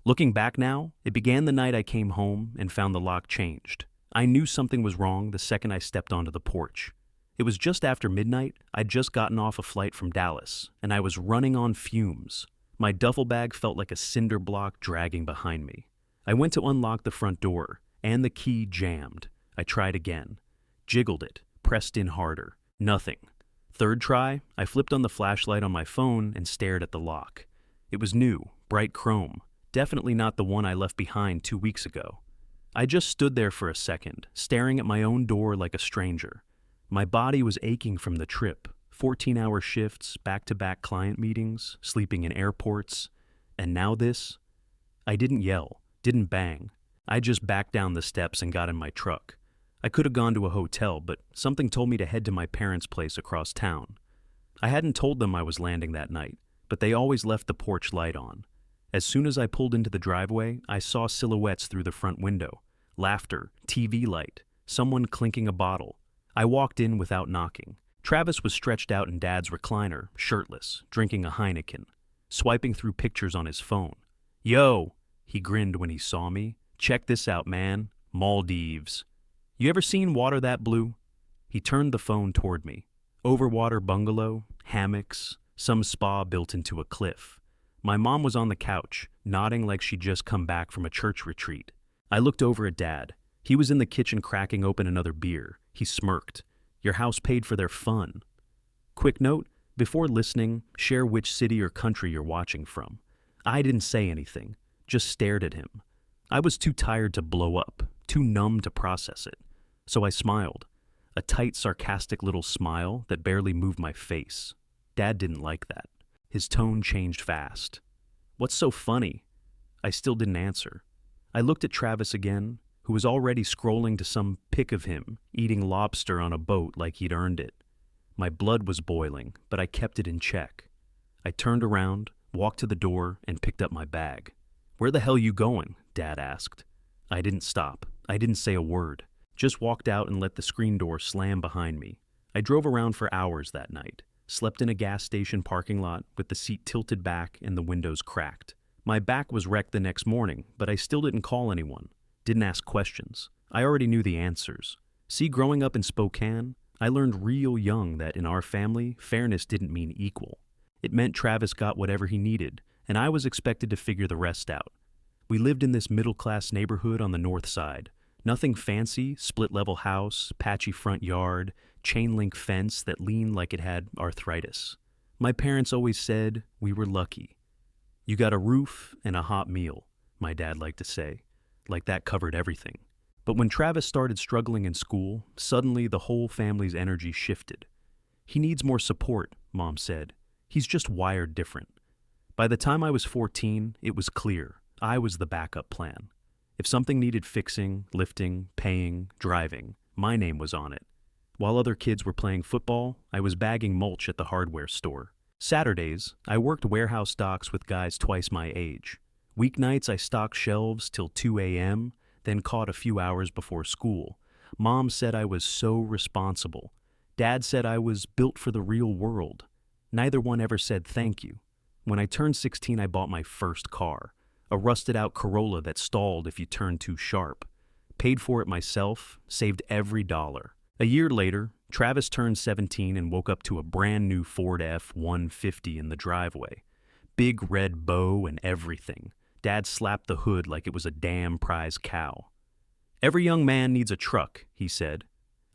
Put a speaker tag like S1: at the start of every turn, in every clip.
S1: Looking back now, it began the night I came home and found the lock changed. I knew something was wrong the second I stepped onto the porch. It was just after midnight. I'd just gotten off a flight from Dallas, and I was running on fumes. My duffel bag felt like a cinder block dragging behind me. I went to unlock the front door, and the key jammed. I tried again. Jiggled it, pressed in harder. Nothing. Third try, I flipped on the flashlight on my phone and stared at the lock. It was new, bright chrome. Definitely not the one I left behind 2 weeks ago. I just stood there for a second, staring at my own door like a stranger. My body was aching from the trip, 14-hour shifts, back-to-back client meetings, sleeping in airports, and now this. I didn't yell, didn't bang. I just backed down the steps and got in my truck. I could have gone to a hotel, but something told me to head to my parents' place across town. I hadn't told them I was landing that night, but they always left the porch light on. As soon as I pulled into the driveway, I saw silhouettes through the front window. Laughter, TV light, someone clinking a bottle. I walked in without knocking. Travis was stretched out in Dad's recliner, shirtless, drinking a Heineken, swiping through pictures on his phone. "Yo," he grinned when he saw me. "Check this out, man. Maldives. You ever seen water that blue?" He turned the phone toward me. Overwater bungalow, hammocks, some spa built into a cliff. My mom was on the couch, nodding like she'd just come back from a church retreat. I looked over at Dad. He was in the kitchen cracking open another beer. He smirked. "Your house paid for their fun." Quick note, before listening, share which city or country you're watching from. I didn't say anything, just stared at him. I was too tired to blow up, too numb to process it. So I smiled, a tight, sarcastic little smile that barely moved my face. Dad didn't like that. His tone changed fast. "What's so funny?" I still didn't answer. I looked at Travis again, who was already scrolling to some pic of him, eating lobster on a boat like he'd earned it. My blood was boiling, but I kept it in check. I turned around, walked to the door, and picked up my bag. "Where the hell you going?" Dad asked. I didn't stop. I didn't say a word. Just walked out and let the screen door slam behind me. I drove around for hours that night. Slept in a gas station parking lot with the seat tilted back and the windows cracked. My back was wrecked the next morning, but I still didn't call anyone. Didn't ask questions. I already knew the answers. See, growing up in Spokane, I learned real young that in our family, fairness didn't mean equal. It meant Travis got whatever he needed, and I was expected to figure the rest out. We lived in this middle-class neighborhood on the north side. Nothing fancy, split-level house, patchy front yard, chain-link fence that leaned like it had arthritis. My parents always said we were lucky. "You got a roof and a hot meal," my dad liked to say. Like that covered everything. But when Travis started struggling in school, suddenly the whole family's energy shifted. "He needs more support," Mom said. "He's just wired different." By the time I was 14, it was clear. I was the backup plan. If something needed fixing, lifting, paying, driving, my name was on it. While other kids were playing football, I was bagging mulch at the hardware store. Saturdays, I worked warehouse docks with guys twice my age. Weeknights, I stocked shelves till 2 a.m., then caught a few hours before school. Mom said I was so responsible. Dad said I was built for the real world. Neither one ever said thank you. When I turned 16, I bought my first car, a rusted-out Corolla that stalled if you turned too sharp. Paid for it myself, saved every dollar. A year later, Travis turned 17 and woke up to a brand-new Ford F-150 in the driveway. Big red bow and everything. Dad slapped the hood like it was a damn prize cow. "Every young man needs a truck," he said.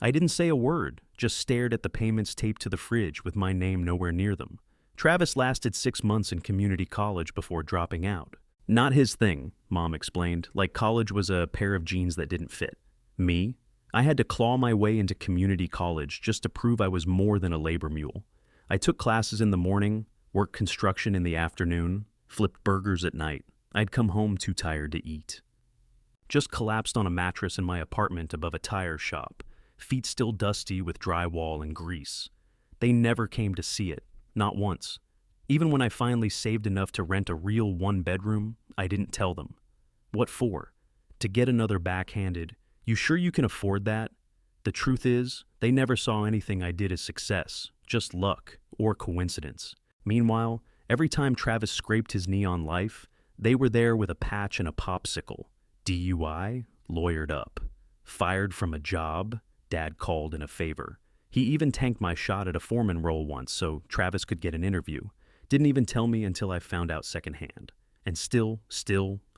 S1: I didn't say a word, just stared at the payments taped to the fridge with my name nowhere near them. Travis lasted 6 months in community college before dropping out. "Not his thing," Mom explained, like college was a pair of jeans that didn't fit. Me? I had to claw my way into community college just to prove I was more than a labor mule. I took classes in the morning, worked construction in the afternoon, flipped burgers at night. I'd come home too tired to eat. Just collapsed on a mattress in my apartment above a tire shop, feet still dusty with drywall and grease. They never came to see it, not once. Even when I finally saved enough to rent a real one-bedroom, I didn't tell them. What for? To get another backhanded, "You sure you can afford that?" The truth is, they never saw anything I did as success, just luck or coincidence. Meanwhile, every time Travis scraped his knee on life, They were there with a patch and a popsicle. DUI, lawyered up. Fired from a job, Dad called in a favor. He even tanked my shot at a foreman role once so Travis could get an interview. Didn't even tell me until I found out secondhand. And still,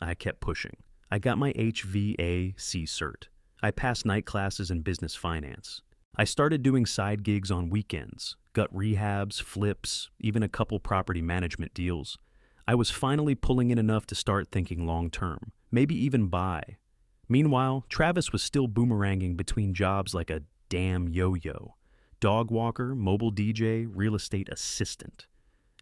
S1: I kept pushing. I got my HVAC cert. I passed night classes in business finance. I started doing side gigs on weekends, gut rehabs, flips, even a couple property management deals. I was finally pulling in enough to start thinking long term, maybe even buy. Meanwhile, Travis was still boomeranging between jobs like a damn yo-yo. Dog walker, mobile DJ, real estate assistant.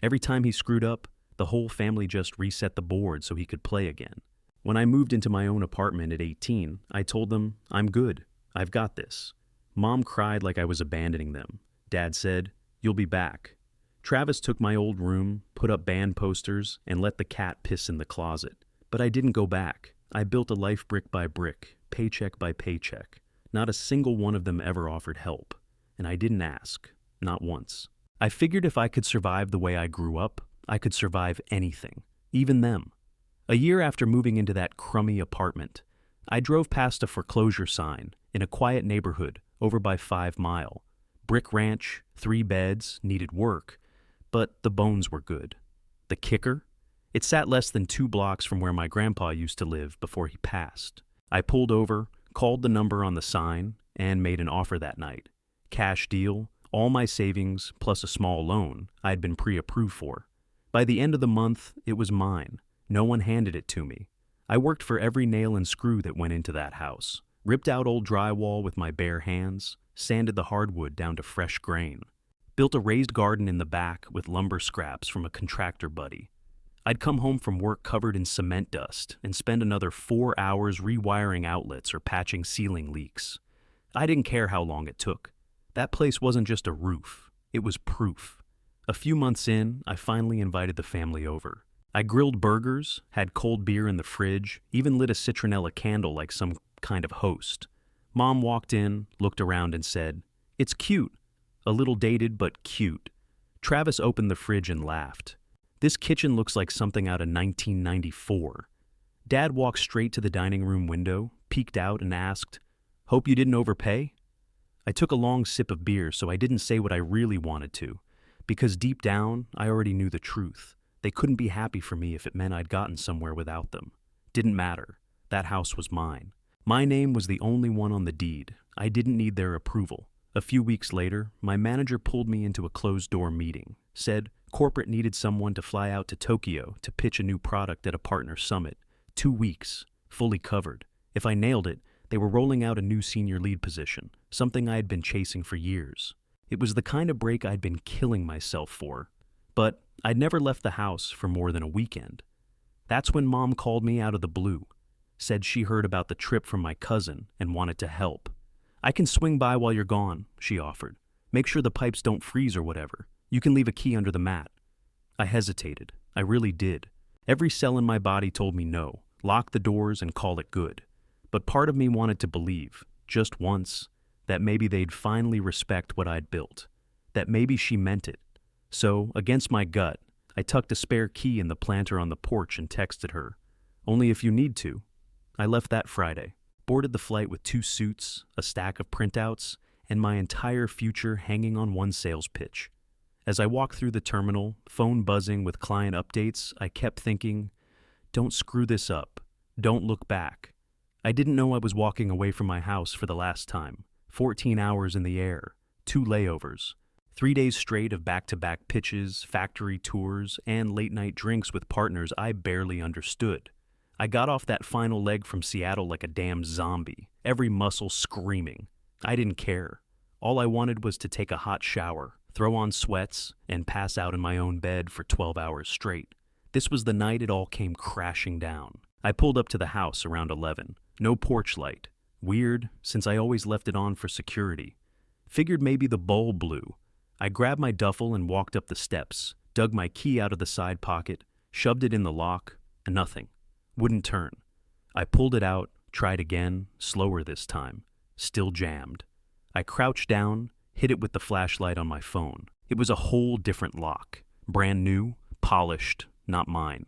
S1: Every time he screwed up, the whole family just reset the board so he could play again. When I moved into my own apartment at 18, I told them, I'm good. I've got this. Mom cried like I was abandoning them. Dad said, you'll be back. Travis took my old room, put up band posters, and let the cat piss in the closet. But I didn't go back. I built a life brick by brick, paycheck by paycheck. Not a single one of them ever offered help. And I didn't ask. Not once. I figured if I could survive the way I grew up, I could survive anything. Even them. A year after moving into that crummy apartment, I drove past a foreclosure sign in a quiet neighborhood over by 5 Mile. Brick ranch, 3 beds, needed work, but the bones were good. The kicker? It sat less than 2 blocks from where my grandpa used to live before he passed. I pulled over, called the number on the sign, and made an offer that night. Cash deal, all my savings plus a small loan I'd been pre-approved for. By the end of the month, it was mine. No one handed it to me. I worked for every nail and screw that went into that house, ripped out old drywall with my bare hands, sanded the hardwood down to fresh grain, built a raised garden in the back with lumber scraps from a contractor buddy. I'd come home from work covered in cement dust and spend another 4 hours rewiring outlets or patching ceiling leaks. I didn't care how long it took. That place wasn't just a roof, it was proof. A few months in, I finally invited the family over. I grilled burgers, had cold beer in the fridge, even lit a citronella candle like some kind of host. Mom walked in, looked around and said, "It's cute." A little dated, but cute. Travis opened the fridge and laughed. "This kitchen looks like something out of 1994. Dad walked straight to the dining room window, peeked out and asked, "Hope you didn't overpay?" I took a long sip of beer so I didn't say what I really wanted to, because deep down, I already knew the truth. They couldn't be happy for me if it meant I'd gotten somewhere without them. Didn't matter. That house was mine. My name was the only one on the deed. I didn't need their approval. A few weeks later, my manager pulled me into a closed-door meeting, said corporate needed someone to fly out to Tokyo to pitch a new product at a partner summit. 2 weeks, fully covered. If I nailed it, they were rolling out a new senior lead position, something I had been chasing for years. It was the kind of break I'd been killing myself for. But I'd never left the house for more than a weekend. That's when Mom called me out of the blue, said she heard about the trip from my cousin and wanted to help. "I can swing by while you're gone," she offered. "Make sure the pipes don't freeze or whatever. You can leave a key under the mat." I hesitated. I really did. Every cell in my body told me no, lock the doors and call it good. But part of me wanted to believe, just once, that maybe they'd finally respect what I'd built, that maybe she meant it. So, against my gut, I tucked a spare key in the planter on the porch and texted her, "Only if you need to." I left that Friday, boarded the flight with 2 suits, a stack of printouts, and my entire future hanging on one sales pitch. As I walked through the terminal, phone buzzing with client updates, I kept thinking, don't screw this up. Don't look back. I didn't know I was walking away from my house for the last time. 14 hours in the air, 2 layovers. 3 days straight of back-to-back pitches, factory tours, and late-night drinks with partners I barely understood. I got off that final leg from Seattle like a damn zombie, every muscle screaming. I didn't care. All I wanted was to take a hot shower, throw on sweats, and pass out in my own bed for 12 hours straight. This was the night it all came crashing down. I pulled up to the house around 11. No porch light. Weird, since I always left it on for security. Figured maybe the bulb blew. I grabbed my duffel and walked up the steps, dug my key out of the side pocket, shoved it in the lock, and nothing. Wouldn't turn. I pulled it out, tried again, slower this time. Still jammed. I crouched down, hit it with the flashlight on my phone. It was a whole different lock. Brand new, polished, not mine.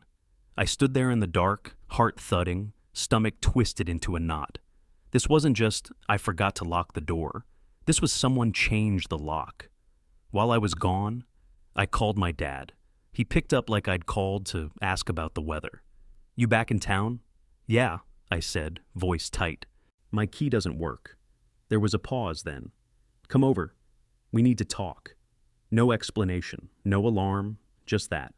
S1: I stood there in the dark, heart thudding, stomach twisted into a knot. This wasn't just, I forgot to lock the door. This was someone changed the lock. While I was gone, I called my dad. He picked up like I'd called to ask about the weather. "You back in town?" "Yeah," I said, voice tight. "My key doesn't work." There was a pause then. "Come over. We need to talk." No explanation, no alarm, just that.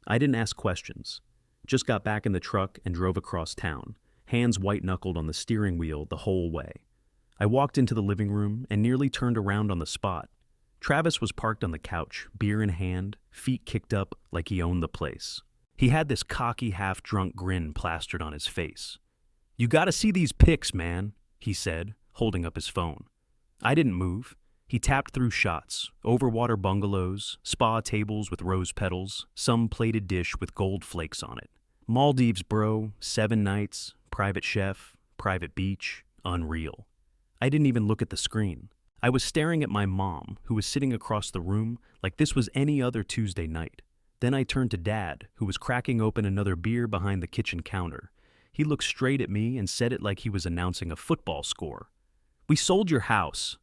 S1: I didn't ask questions. Just got back in the truck and drove across town, hands white-knuckled on the steering wheel the whole way. I walked into the living room and nearly turned around on the spot. Travis was parked on the couch, beer in hand, feet kicked up like he owned the place. He had this cocky, half-drunk grin plastered on his face. "You gotta see these pics, man," he said, holding up his phone. I didn't move. He tapped through shots, overwater bungalows, spa tables with rose petals, some plated dish with gold flakes on it. Maldives, bro, 7 nights, private chef, private beach, unreal. I didn't even look at the screen. I was staring at my mom, who was sitting across the room like this was any other Tuesday night. Then I turned to Dad, who was cracking open another beer behind the kitchen counter. He looked straight at me and said it like he was announcing a football score. "We sold your house."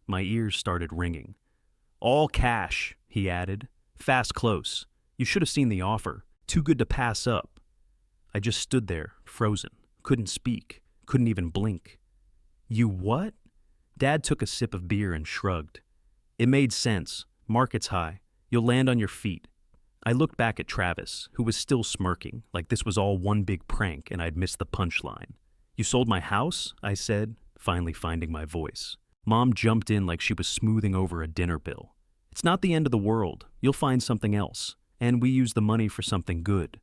S1: My ears started ringing. "All cash," he added. "Fast close. You should have seen the offer. Too good to pass up." I just stood there, frozen. Couldn't speak. Couldn't even blink. "You what?" Dad took a sip of beer and shrugged. "It made sense. Market's high. You'll land on your feet." I looked back at Travis, who was still smirking, like this was all one big prank and I'd missed the punchline. "You sold my house?" I said, finally finding my voice. Mom jumped in like she was smoothing over a dinner bill. "It's not the end of the world. You'll find something else. And we use the money for something good."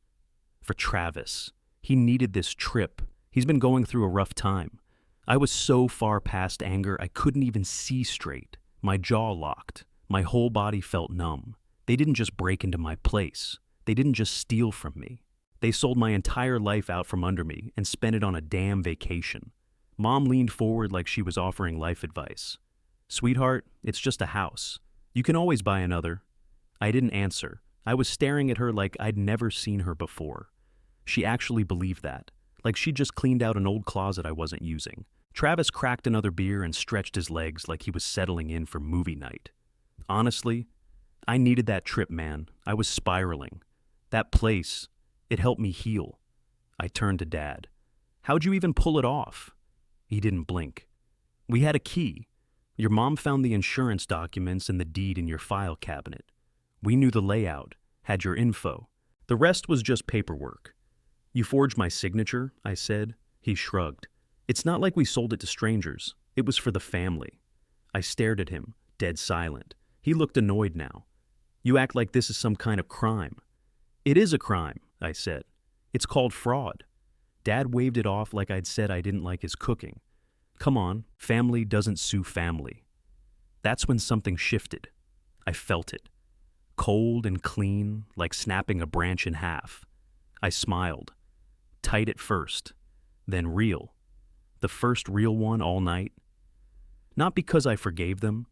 S1: For Travis. He needed this trip. He's been going through a rough time. I was so far past anger I couldn't even see straight. My jaw locked. My whole body felt numb. They didn't just break into my place. They didn't just steal from me. They sold my entire life out from under me and spent it on a damn vacation. Mom leaned forward like she was offering life advice. "Sweetheart, it's just a house. You can always buy another." I didn't answer. I was staring at her like I'd never seen her before. She actually believed that, like she'd just cleaned out an old closet I wasn't using. Travis cracked another beer and stretched his legs like he was settling in for movie night. Honestly, I needed that trip, man. I was spiraling. That place, it helped me heal. I turned to Dad. "How'd you even pull it off?" He didn't blink. "We had a key. Your mom found the insurance documents and the deed in your file cabinet. We knew the layout, had your info. The rest was just paperwork." "You forged my signature?" I said. He shrugged. "It's not like we sold it to strangers. It was for the family." I stared at him, dead silent. He looked annoyed now. "You act like this is some kind of crime." "It is a crime," I said. "It's called fraud." Dad waved it off like I'd said I didn't like his cooking. "Come on, family doesn't sue family." That's when something shifted. I felt it. Cold and clean, like snapping a branch in half. I smiled. Tight at first, then real. The first real one all night. Not because I forgave them,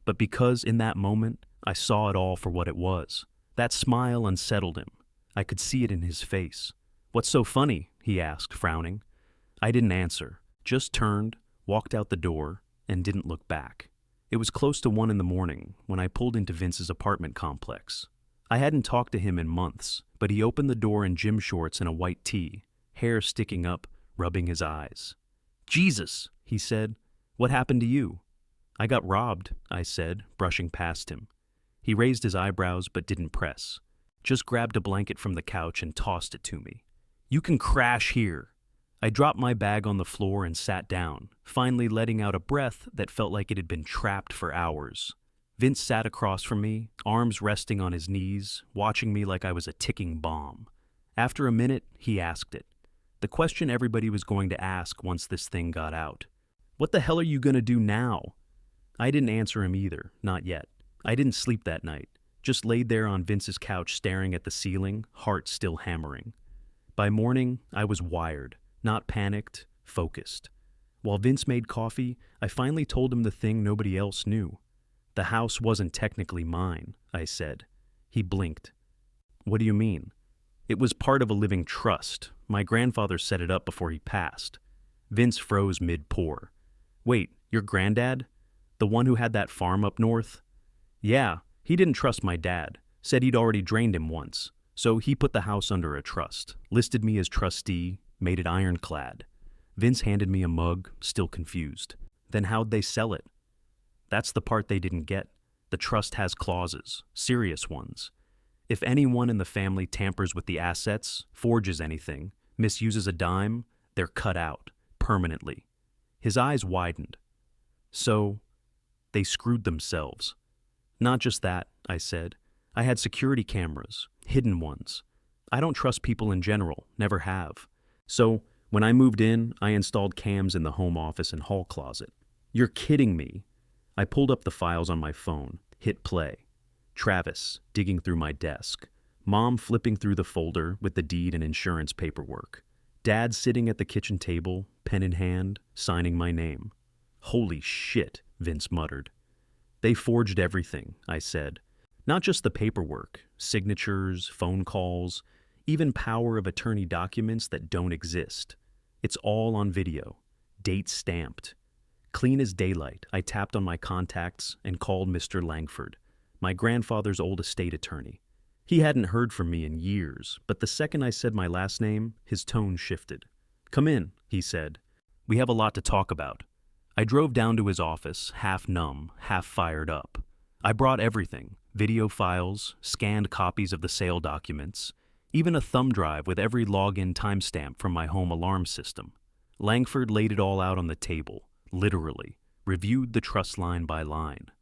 S1: but because in that moment I saw it all for what it was. That smile unsettled him. I could see it in his face. "What's so funny?" he asked, frowning. I didn't answer, just turned, walked out the door, and didn't look back. It was close to 1 a.m. when I pulled into Vince's apartment complex. I hadn't talked to him in months, but he opened the door in gym shorts and a white tee, hair sticking up, rubbing his eyes. "Jesus," he said. "What happened to you?" "I got robbed," I said, brushing past him. He raised his eyebrows but didn't press. Just grabbed a blanket from the couch and tossed it to me. "You can crash here." I dropped my bag on the floor and sat down, finally letting out a breath that felt like it had been trapped for hours. Vince sat across from me, arms resting on his knees, watching me like I was a ticking bomb. After a minute, he asked it. The question everybody was going to ask once this thing got out. "What the hell are you going to do now?" I didn't answer him either, not yet. I didn't sleep that night, just laid there on Vince's couch staring at the ceiling, heart still hammering. By morning, I was wired, not panicked, focused. While Vince made coffee, I finally told him the thing nobody else knew. "The house wasn't technically mine," I said. He blinked. "What do you mean?" It was part of a living trust. My grandfather set it up before he passed. Vince froze mid-pour. Wait, your granddad? The one who had that farm up north? Yeah, he didn't trust my dad. Said he'd already drained him once. So he put the house under a trust, listed me as trustee, made it ironclad. Vince handed me a mug, still confused. Then how'd they sell it? That's the part they didn't get. The trust has clauses, serious ones. If anyone in the family tampers with the assets, forges anything, misuses a dime, they're cut out, permanently. His eyes widened. So, they screwed themselves. Not just that, I said. I had security cameras, hidden ones. I don't trust people in general, never have. So, when I moved in, I installed cams in the home office and hall closet. You're kidding me. I pulled up the files on my phone, hit play. Travis, digging through my desk. Mom flipping through the folder with the deed and insurance paperwork. Dad sitting at the kitchen table, pen in hand, signing my name. Holy shit, Vince muttered. They forged everything, I said. Not just the paperwork, signatures, phone calls, even power of attorney documents that don't exist. It's all on video, date stamped. Clean as daylight, I tapped on my contacts and called Mr. Langford, my grandfather's old estate attorney. He hadn't heard from me in years, but the second I said my last name, his tone shifted. Come in, he said. We have a lot to talk about. I drove down to his office, half numb, half fired up. I brought everything, video files, scanned copies of the sale documents, even a thumb drive with every login timestamp from my home alarm system. Langford laid it all out on the table, literally, reviewed the trust line by line.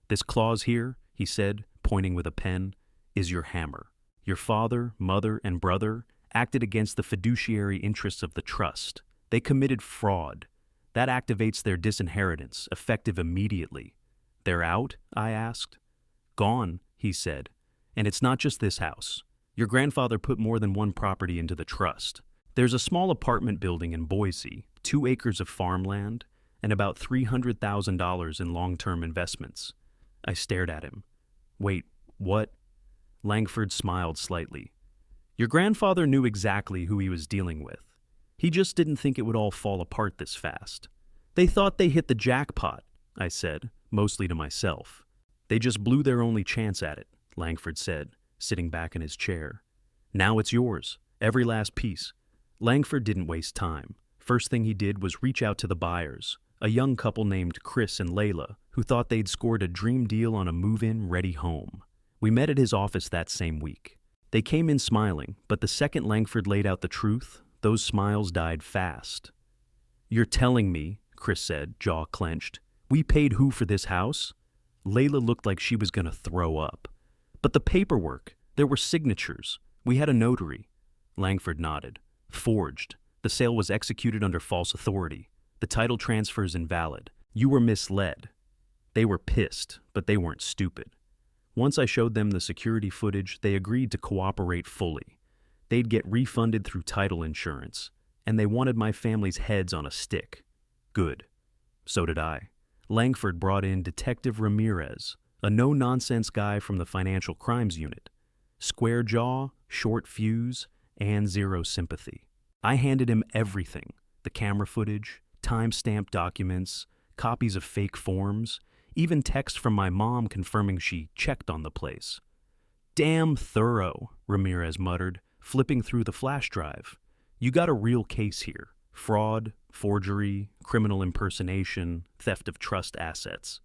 S1: This clause here, he said, pointing with a pen, is your hammer. Your father, mother, and brother acted against the fiduciary interests of the trust. They committed fraud. That activates their disinheritance, effective immediately. They're out? I asked. Gone, he said. And it's not just this house. Your grandfather put more than one property into the trust. There's a small apartment building in Boise, 2 acres of farmland, and about $300,000 in long-term investments. I stared at him. Wait, what? Langford smiled slightly. Your grandfather knew exactly who he was dealing with. He just didn't think it would all fall apart this fast. They thought they hit the jackpot, I said, mostly to myself. They just blew their only chance at it, Langford said, sitting back in his chair. Now it's yours, every last piece. Langford didn't waste time. First thing he did was reach out to the buyers, a young couple named Chris and Layla, who thought they'd scored a dream deal on a move-in ready home. We met at his office that same week. They came in smiling, but the second Langford laid out the truth, those smiles died fast. You're telling me, Chris said, jaw clenched, we paid who for this house? Layla looked like she was going to throw up. But the paperwork, there were signatures. We had a notary. Langford nodded. Forged. The sale was executed under false authority. The title transfer is invalid. You were misled. They were pissed, but they weren't stupid. Once I showed them the security footage, they agreed to cooperate fully. They'd get refunded through title insurance, and they wanted my family's heads on a stick. Good. So did I. Langford brought in Detective Ramirez, a no-nonsense guy from the Financial Crimes Unit. Square jaw, short fuse, and zero sympathy. I handed him everything, the camera footage, time-stamped documents, copies of fake forms, even text from my mom confirming she checked on the place. Damn thorough, Ramirez muttered, flipping through the flash drive. You got a real case here. Fraud, forgery, criminal impersonation, theft of trust assets.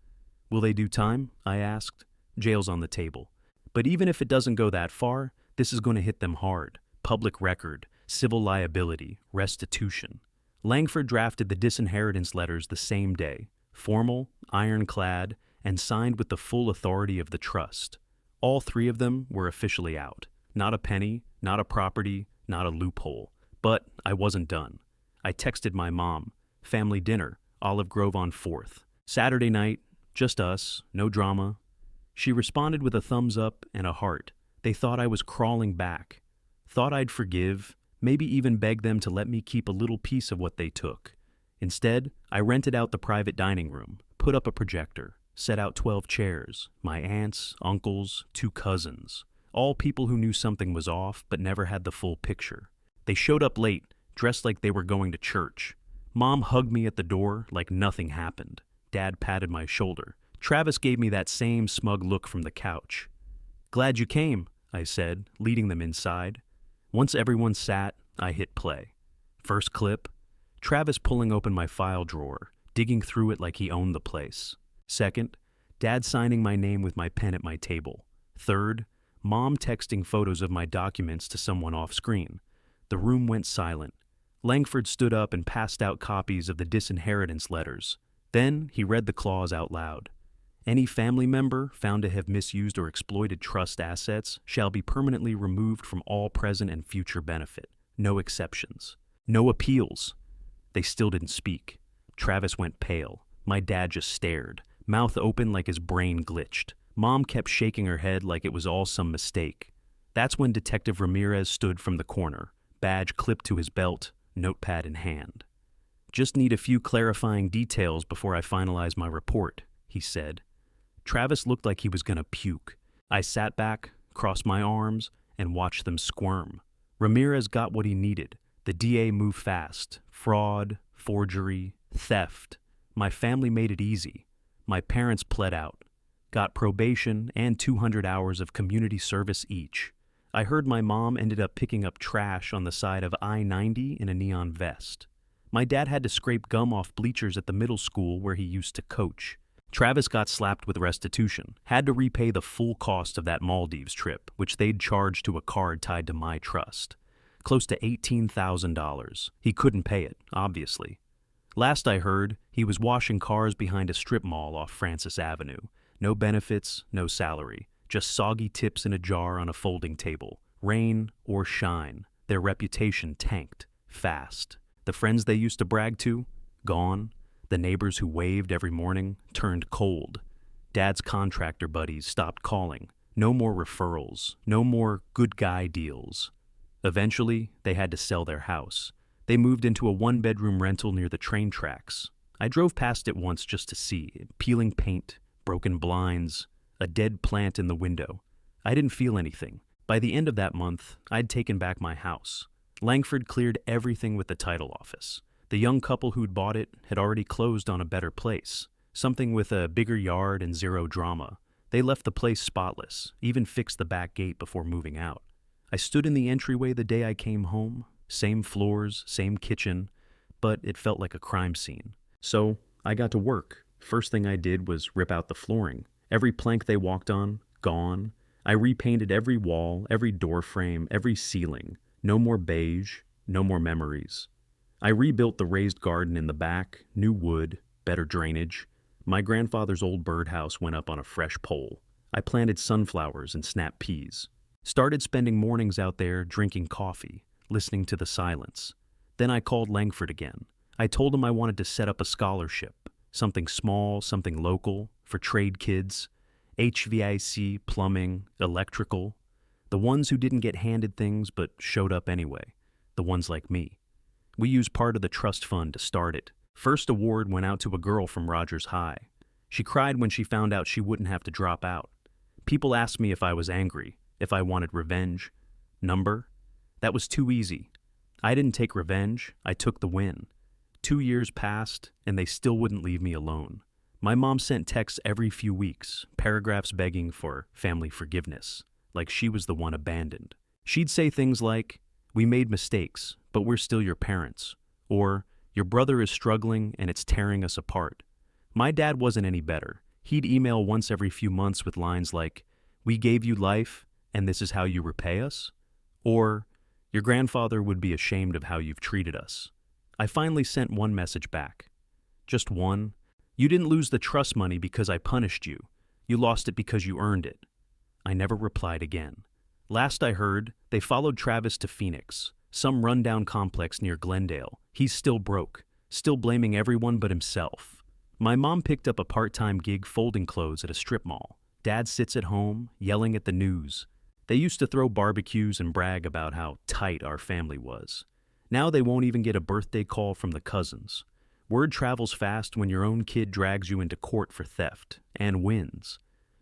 S1: Will they do time? I asked. Jail's on the table. But even if it doesn't go that far, this is going to hit them hard. Public record, civil liability, restitution. Langford drafted the disinheritance letters the same day, formal, ironclad, and signed with the full authority of the trust. All 3 of them were officially out. Not a penny, not a property, not a loophole. But I wasn't done. I texted my mom. Family dinner, Olive Grove on 4th. Saturday night, just us, no drama. She responded with a thumbs up and a heart. They thought I was crawling back. Thought I'd forgive, maybe even beg them to let me keep a little piece of what they took. Instead, I rented out the private dining room, put up a projector, set out 12 chairs, my aunts, uncles, 2 cousins, All people who knew something was off but never had the full picture. They showed up late, dressed like they were going to church. Mom hugged me at the door like nothing happened. Dad patted my shoulder. Travis gave me that same smug look from the couch. "Glad you came," I said, leading them inside. Once everyone sat, I hit play. First clip, Travis pulling open my file drawer, digging through it like he owned the place. Second, Dad signing my name with my pen at my table. Third, Mom texting photos of my documents to someone off screen. The room went silent. Langford stood up and passed out copies of the disinheritance letters. Then he read the clause out loud. Any family member found to have misused or exploited trust assets shall be permanently removed from all present and future benefit. No exceptions. No appeals. They still didn't speak. Travis went pale. My dad just stared, mouth open like his brain glitched. Mom kept shaking her head like it was all some mistake. That's when Detective Ramirez stood from the corner, badge clipped to his belt, notepad in hand. "Just need a few clarifying details before I finalize my report," he said. Travis looked like he was gonna puke. I sat back, crossed my arms, and watched them squirm. Ramirez got what he needed. The DA moved fast. Fraud, forgery, theft. My family made it easy. My parents pled out, got probation and 200 hours of community service each. I heard my mom ended up picking up trash on the side of I-90 in a neon vest. My dad had to scrape gum off bleachers at the middle school where he used to coach. Travis got slapped with restitution, had to repay the full cost of that Maldives trip, which they'd charged to a card tied to my trust. Close to $18,000. He couldn't pay it, obviously. Last I heard, he was washing cars behind a strip mall off Francis Avenue. No benefits, no salary. Just soggy tips in a jar on a folding table. Rain or shine. Their reputation tanked. Fast. The friends they used to brag to? Gone. The neighbors who waved every morning turned cold. Dad's contractor buddies stopped calling. No more referrals. No more good guy deals. Eventually, they had to sell their house. They moved into a one-bedroom rental near the train tracks. I drove past it once just to see. Peeling paint, broken blinds, a dead plant in the window. I didn't feel anything. By the end of that month, I'd taken back my house. Langford cleared everything with the title office. The young couple who'd bought it had already closed on a better place, something with a bigger yard and zero drama. They left the place spotless, even fixed the back gate before moving out. I stood in the entryway the day I came home, same floors, same kitchen, but it felt like a crime scene. So I got to work. First thing I did was rip out the flooring. Every plank they walked on, gone. I repainted every wall, every door frame, every ceiling. No more beige, no more memories. I rebuilt the raised garden in the back, new wood, better drainage. My grandfather's old birdhouse went up on a fresh pole. I planted sunflowers and snap peas. Started spending mornings out there drinking coffee, listening to the silence. Then I called Langford again. I told him I wanted to set up a scholarship, something small, something local, for trade kids, HVAC, plumbing, electrical, the ones who didn't get handed things but showed up anyway, the ones like me. We used part of the trust fund to start it. First award went out to a girl from Rogers High. She cried when she found out she wouldn't have to drop out. People asked me if I was angry, if I wanted revenge. Number? That was too easy. I didn't take revenge, I took the win. 2 years passed, and they still wouldn't leave me alone. My mom sent texts every few weeks, paragraphs begging for family forgiveness, like she was the one abandoned. She'd say things like, "We made mistakes, but we're still your parents," or "Your brother is struggling and it's tearing us apart." My dad wasn't any better. He'd email once every few months with lines like, "We gave you life, and this is how you repay us," or "Your grandfather would be ashamed of how you've treated us." I finally sent one message back. Just one. "You didn't lose the trust money because I punished you. You lost it because you earned it." I never replied again. Last I heard, they followed Travis to Phoenix, some rundown complex near Glendale. He's still broke, still blaming everyone but himself. My mom picked up a part-time gig folding clothes at a strip mall. Dad sits at home, yelling at the news. They used to throw barbecues and brag about how tight our family was. Now they won't even get a birthday call from the cousins. Word travels fast when your own kid drags you into court for theft, and wins.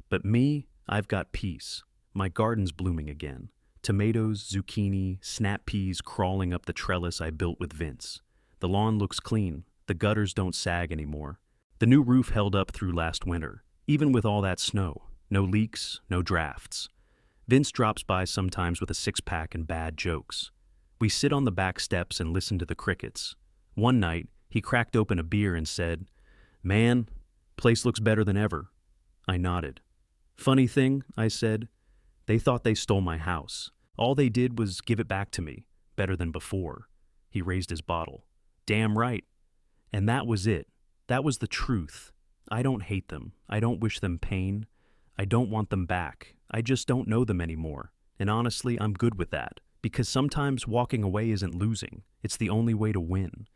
S1: But me, I've got peace. My garden's blooming again. Tomatoes, zucchini, snap peas crawling up the trellis I built with Vince. The lawn looks clean. The gutters don't sag anymore. The new roof held up through last winter, even with all that snow. No leaks, no drafts. Vince drops by sometimes with a six-pack and bad jokes. We sit on the back steps and listen to the crickets. One night, he cracked open a beer and said, "Man, place looks better than ever." I nodded. "Funny thing," I said, "they thought they stole my house. All they did was give it back to me, better than before." He raised his bottle. "Damn right." And that was it. That was the truth. I don't hate them. I don't wish them pain. I don't want them back. I just don't know them anymore. And honestly, I'm good with that. Because sometimes walking away isn't losing. It's the only way to win.